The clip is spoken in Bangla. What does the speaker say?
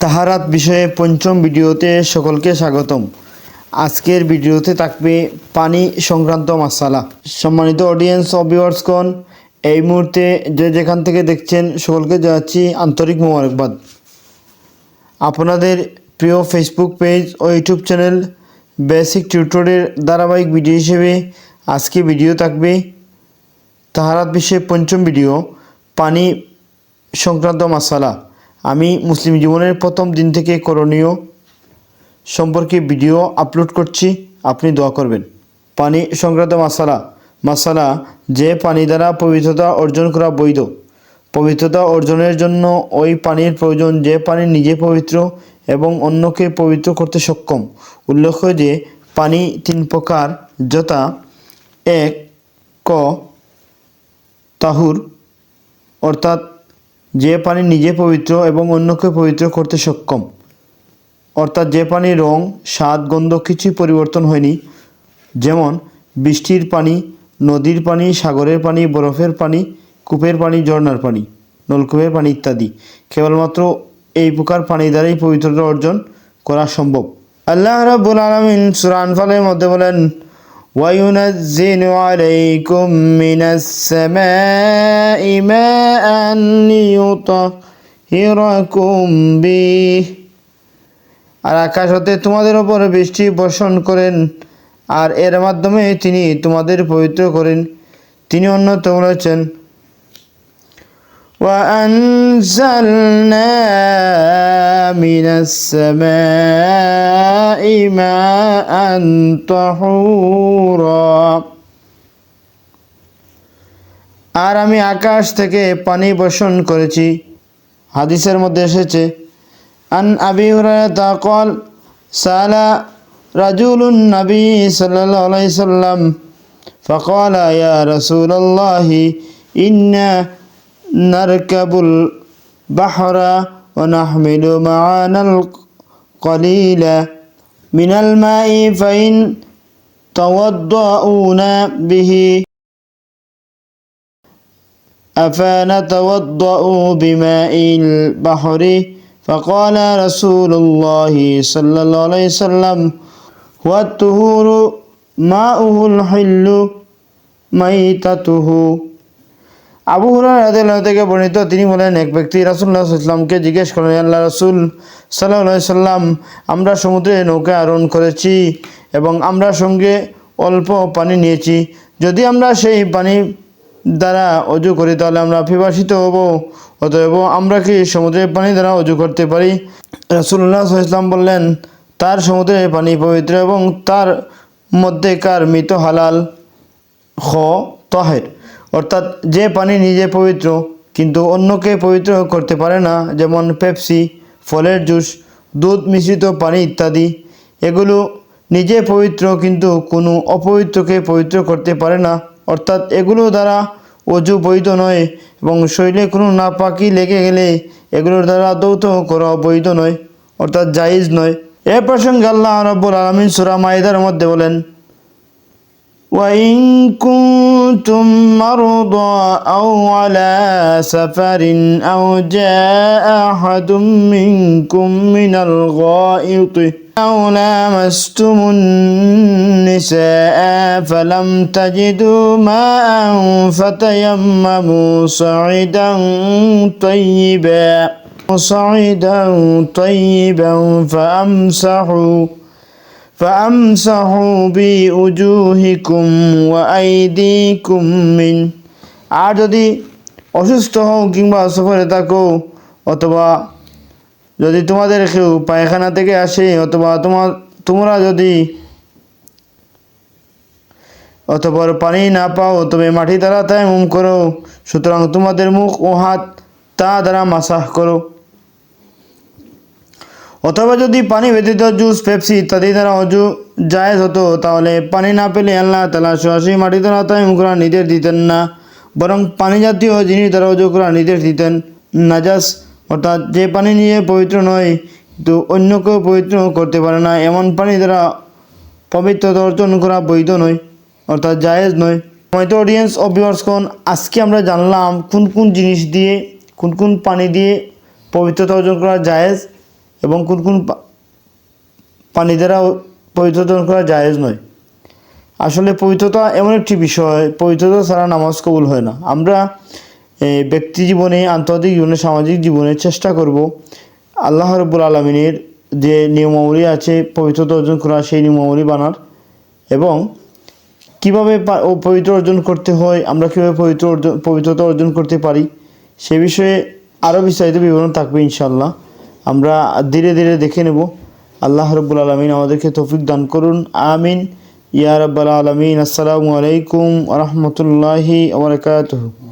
তাহারাত বিষয়ে পঞ্চম ভিডিওতে সকলকে স্বাগতম। আজকের ভিডিওতে থাকবে পানি সংক্রান্ত মাসালা। সম্মানিত অডিয়েন্স ও ভিউয়ার্সগণ, এই মুহূর্তে যে যেখান থেকে দেখছেন সকলকে জানাচ্ছি আন্তরিক মোবারকবাদ। আপনাদের প্রিয় ফেসবুক পেজ ও ইউটিউব চ্যানেল বেসিক টিউটোরিয়ালের ধারাবাহিক ভিডিও হিসেবে আজকে ভিডিও থাকবে তাহারাত বিষয়ে পঞ্চম ভিডিও, পানি সংক্রান্ত মাসালা। আমি মুসলিম জীবনের প্রথম দিন থেকে করণীয় সম্পর্কে ভিডিও আপলোড করছি, আপনি দোয়া করবেন। পানি সংক্রান্ত মাসালা যে পানি দ্বারা পবিত্রতা অর্জন করা বৈধ। পবিত্রতা অর্জনের জন্য ওই পানির প্রয়োজন যে পানি নিজে পবিত্র এবং অন্যকে পবিত্র করতে সক্ষম। উল্লেখ্য যে পানি তিন প্রকার, যথা 1 ক তাহুর, অর্থাৎ যে পানি নিজে পবিত্র এবং অন্যকে পবিত্র করতে সক্ষম, অর্থাৎ যে পানির রং, স্বাদ, গন্ধ কিছুই পরিবর্তন হয়নি, যেমন বৃষ্টির পানি, নদীর পানি, সাগরের পানি, বরফের পানি, কূপের পানি, ঝর্ণার পানি, নলকূপের পানি ইত্যাদি। কেবলমাত্র এই প্রকার পানি দ্বারাই পবিত্রতা অর্জন করা সম্ভব। আল্লাহ রাব্বুল আলামিন সূরা আনফালের মধ্যে বলেন, وَيُنَزِّلُ عَلَيْكُم مِّنَ السَّمَاءِ مَاءً لِيُطَهِّرَكُم بِهِ, আর আকাশ হতে তোমাদের ওপর বৃষ্টি বর্ষণ করেন আর এর মাধ্যমে তিনি তোমাদের পবিত্র করেন। তিনি অন্যতম বলেছেন, وَأَنزَلْنَا مِنَ السَّمَاءِ مَاءً طَهُورًا, আর আমি আকাশ থেকে পানি বর্ষণ করেছি। হাদিসের মধ্যে এসেছে, আন আবি হুরায়রা قال سأل رجل النبي صلى الله عليه وسلم فقال يا رسول الله إنا نركب البحر ونحمل معنا القليل من الماء فإن توضؤنا به أفنتوضأ بماء البحر؟ فقال رسول الله صلى الله عليه وسلم هو الطهور ماؤه الحل ميتته। আবু হুরায়রা রাদিয়াল্লাহু থেকে বর্ণিত, তিনি বলেন, এক ব্যক্তি রাসূলুল্লাহ সাল্লাল্লাহু আলাইহি ওয়াসাল্লামকে জিজ্ঞেস করলেন, আল্লাহ রাসূল সাল্লাল্লাহু আলাইহি ওয়াসাল্লাম, আমরা সমুদ্রে নৌকা আরোহণ করেছি এবং আমরা সঙ্গে অল্প পানি নিয়েছি। যদি আমরা সেই পানি দ্বারা অজু করি তাহলে আমরা পিপাসিত হব, অতএব আমরা কি সমুদ্রের পানি দ্বারা অজু করতে পারি? রাসূলুল্লাহ সাল্লাল্লাহু আলাইহি ওয়াসাল্লাম বললেন, তার সমুদ্রের পানি পবিত্র এবং তার মধ্যেকার মৃত হালাল, খ তাহের, অর্থাৎ যে পানি নিজে পবিত্র কিন্তু অন্যকে পবিত্র করতে পারে না, যেমন পেপসি, ফলের জুস, দুধ মিশ্রিত পানি ইত্যাদি। এগুলো নিজে পবিত্র কিন্তু কোনো অপবিত্রকে পবিত্র করতে পারে না, অর্থাৎ এগুলো দ্বারা অজু বৈধ নয় এবং শরীরে কোনো নাপাকি লেগে গেলে এগুলোর দ্বারা দৌত করা বৈধ নয়, অর্থাৎ জায়েজ নয়। এ প্রসঙ্গে আল্লাহ রাব্বুল আলামিন সূরা মাইদার মধ্যে বলেন, وَإِن كُنتُم مَّرْضَىٰ أَوْ عَلَىٰ سَفَرٍ أَوْ جَاءَ أَحَدٌ مِّنكُم مِّنَ الْغَائِطِ أَوْ لَامَسْتُمُ النِّسَاءَ فَلَمْ تَجِدُوا مَاءً فَتَيَمَّمُوا صَعِيدًا طَيِّبًا فَامْسَحُوا بِوُجُوهِكُمْ وَأَيْدِيكُمْ مِنْهُ, আর যদি অসুস্থ হও কিংবা সফরে থাকো, অথবা যদি তোমাদের কেউ পায়খানা থেকে আসে, অথবা তোমরা যদি অতঃপর পানি না পাও, তবে মাটি দ্বারা তায়াম্মুম করো। সুতরাং তোমাদের মুখ ও হাত তা দ্বারা মাসাহ করো। অথবা যদি পানি ব্যতীত জুস, পেপসি ইত্যাদি দ্বারা অজু জায়েজ হতো, তাহলে পানি না পেলে আল্লাহ তাআলা সরাসরি মাটি দ্বারা তায়াম্মুম করার নির্দেশ দিতেন না, বরং পানি জাতীয় জিনিস দ্বারা অজু করার নির্দেশ দিতেন। নাজাস, অর্থাৎ যে পানি নিয়ে পবিত্র নয় কিন্তু অন্যকেও পবিত্র করতে পারে না, এমন পানি দ্বারা পবিত্রতা অর্জন করা বৈধ নয়, অর্থাৎ জায়েজ নয়। হয়তো অডিয়েন্স ও ভিউয়ার্সগণ, আজকে আমরা জানলাম কোন কোন জিনিস দিয়ে, কোন কোন পানি দিয়ে পবিত্রতা অর্জন করা জায়েজ এবং কোন কোন পানি দ্বারা পবিত্র অর্জন করা জায়েজ নয়। আসলে পবিত্রতা এমন একটি বিষয়, পবিত্রতা ছাড়া নামাজ কবুল হয় না। আমরা ব্যক্তি জীবনে, আন্তর্জাতিক জীবনে, সামাজিক জীবনে চেষ্টা করব আল্লাহ রাব্বুল আলামিনের যে নিয়মাবলী আছে পবিত্রতা অর্জন করা, সেই নিয়মাবলী বানার, এবং কীভাবে পবিত্র অর্জন করতে হয়, আমরা কীভাবে পবিত্রতা অর্জন করতে পারি, সে বিষয়ে আরও বিস্তারিত বিবরণ থাকবে ইনশাআল্লাহ। আমরা ধীরে ধীরে দেখে নেব। আল্লাহ রাব্বুল আলামিন আমাদেরকে তৌফিক দান করুন, আমিন ইয়া রাব্বাল আলামিন। আসসালামু আলাইকুম ওয়া রাহমাতুল্লাহি ওয়া বারাকাতুহু।